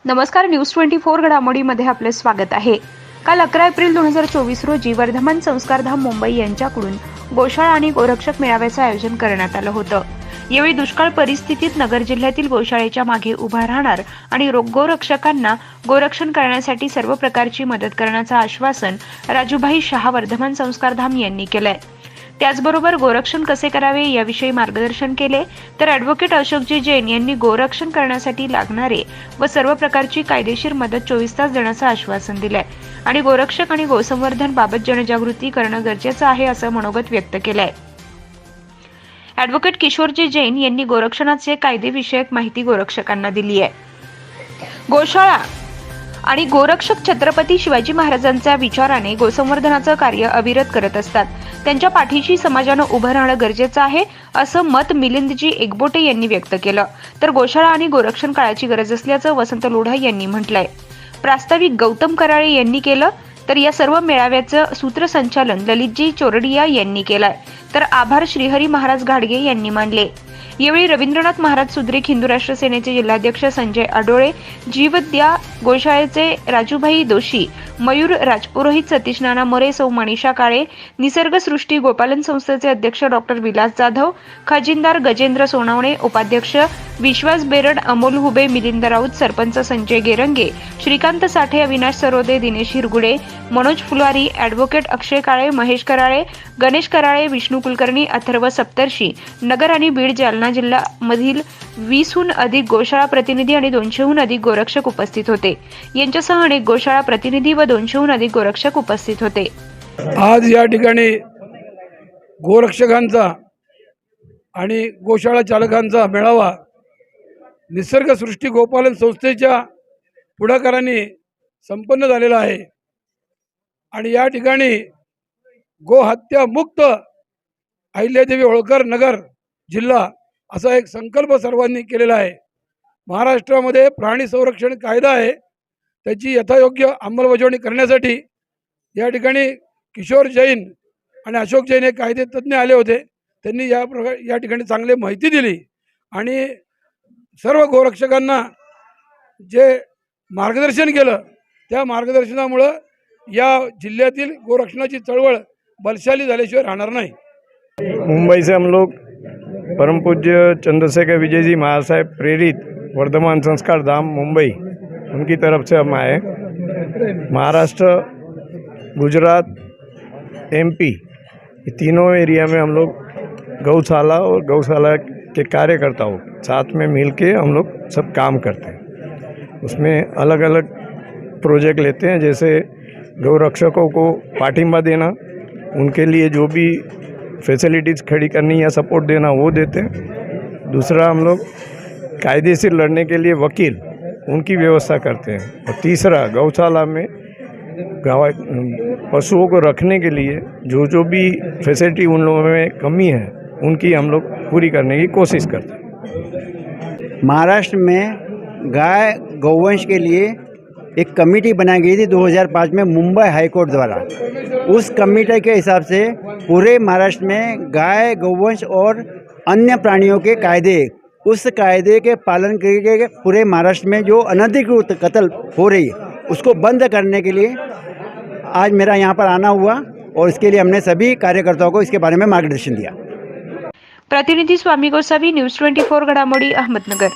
नमस्कार, न्यूज 24 घडामोडीमध्ये आपले स्वागत आहे। काल 11 एप्रिल 2024 रोजी वर्धमान संस्कारधाम मुंबई यांच्याकडून गोशाळा आणि गोरक्षक मेळाव्याचे आयोजन करण्यात आलं होतं। यावेळी दुष्काळ परिस्थितीत नगर जिल्ह्यातील गोशाळेच्या मागे उभा राहणार आणि गोरक्षकांना गोरक्षण करण्यासाठी सर्व प्रकारची मदत करण्याचं आश्वासन राजूभाई शहा वर्धमान संस्कारधाम यांनी केलंय। त्याचबरोबर गोरक्षण कसे करावे याविषयी मार्गदर्शन केले। तर ॲडव्होकेट अशोकजी जैन यांनी गोरक्षण करण्यासाठी लागणारे व सर्व प्रकारची कायदेशीर मदत 24 तास देण्याचं आश्वासन दिलंय आणि गोरक्षक आणि गोसंवर्धन बाबत जनजागृती करणं गरजेचं आहे असं मनोगत व्यक्त केलंय। ॲडव्होकेट किशोरजी जैन यांनी गोरक्षणाचे कायदेविषयक माहिती गोरक्षकांना दिली आहे। गोशाळा आणि गोरक्षक छत्रपती शिवाजी महाराजांच्या विचाराने गोसंवर्धनाचं कार्य अविरत करत असतात। त्यांच्या पाठीशी समाजानं उभं राहणं गरजेचं आहे असं मत मिलिंदजी एकबोटे यांनी व्यक्त केलं। तर गोशाळा आणि गोरक्षण काळाची गरज असल्याचं वसंत लोढा यांनी म्हटलंय। प्रास्ताविक गौतम कराळे यांनी केलं। तर या सर्व मेळाव्याचं सूत्रसंचालन ललितजी चोरडिया यांनी केलंय। तर आभार श्रीहरी महाराज घाडगे यांनी मानले। यावेळी रवींद्रनाथ महाराज सुद्रिक हिंदू राष्ट्र सेनेचे जिल्हाध्यक्ष संजय आडोळे, जीवद्या गोशाळेचे राजूभाई दोशी, मयूर राजपुरोहित, सतीश नाना मोरे, सौ मनीषा काळे, निसर्ग सृष्टी गोपालन संस्थेचे अध्यक्ष डॉक्टर विलास जाधव, खजिनदार गजेंद्र सोनावणे, उपाध्यक्ष विश्वास बेरड, अमोल हुबे, मिलिंद राऊत, सरपंच संजय गेरंगे, श्रीकांत साठे, अविनाश सरोदे, दिनेश हिरगुडे, मनोज फुलारी, ॲडव्होकेट अक्षय काळे, महेश कराळे, गणेश कराळे, विष्णू कुलकर्णी, अथर्व सप्तर्षी, नगर आणि बीड जालना जिल्हा मधील 20हून अधिक गोशाळा प्रतिनिधी आणि 200हून अधिक गोरक्षक उपस्थित होते। यांच्यासह अनेक गोशाळा प्रतिनिधी व 200हून अधिक गोरक्षक उपस्थित होते। आज या ठिकाणी गोरक्षकांचा आणि गोशाळा चालकांचा मेळावा निसर्ग सृष्टी गोपालन संस्थेच्या पुढाकाराने संपन्न झालेला आहे आणि या ठिकाणी गोहत्या मुक्त अहिल्यादेवी होळकर नगर जिल्हा असा एक संकल्प सर्वांनी केलेला आहे। महाराष्ट्रामध्ये प्राणी संरक्षण कायदा आहे, त्याची यथायोग्य अंमलबजावणी करण्यासाठी या ठिकाणी किशोर जैन आणि अशोक जैन हे कायदे तज्ज्ञ आले होते। त्यांनी या ठिकाणी चांगली माहिती दिली आणि सर्व गोरक्षकांना जे मार्गदर्शन केलं, त्या मार्गदर्शनामुळे या जिल्ह्यातील गोरक्षणाची चळवळ बलशाली झाल्याशिवाय राहणार नाही। मुंबई से हम लोग परम पूज्य चंद्रशेखर विजय जी महासाहेब प्रेरित वर्धमान संस्कार धाम मुंबई उनकी तरफ से हम आए। महाराष्ट्र, गुजरात, एमपी ये तीनों एरिया में हम लोग गौशाला और गौशाला के कार्यकर्ताओं साथ में मिलके हम लोग सब काम करते हैं। उसमें अलग अलग प्रोजेक्ट लेते हैं, जैसे गौरक्षकों को पाठिंबा देना, उनके लिए जो भी फैसिलिटीज़ खड़ी करनी या सपोर्ट देना वो देते हैं। दूसरा, हम लोग कायदे से लड़ने के लिए वकील उनकी व्यवस्था करते हैं। और तीसरा, गौशाला में पशुओं को रखने के लिए जो भी फैसिलिटी उन लोगों में कमी है उनकी हम लोग पूरी करने की कोशिश करते हैं। महाराष्ट्र में गाय गौवंश के लिए एक कमेटी बनाई गई थी 2005 में मुंबई हाई कोर्ट द्वारा। उस कमेटी के हिसाब से पूरे महाराष्ट्र में गाय गौवंश और अन्य प्राणियों के कायदे, उस कायदे के पालन करके पूरे महाराष्ट्र में जो अनधिकृत कत्ल हो रही है उसको बंद करने के लिए आज मेरा यहाँ पर आना हुआ और इसके लिए हमने सभी कार्यकर्ताओं को इसके बारे में मार्गदर्शन दिया। प्रतिनिधि स्वामी गोसावी, न्यूज 24 घडामोडी, अहमदनगर।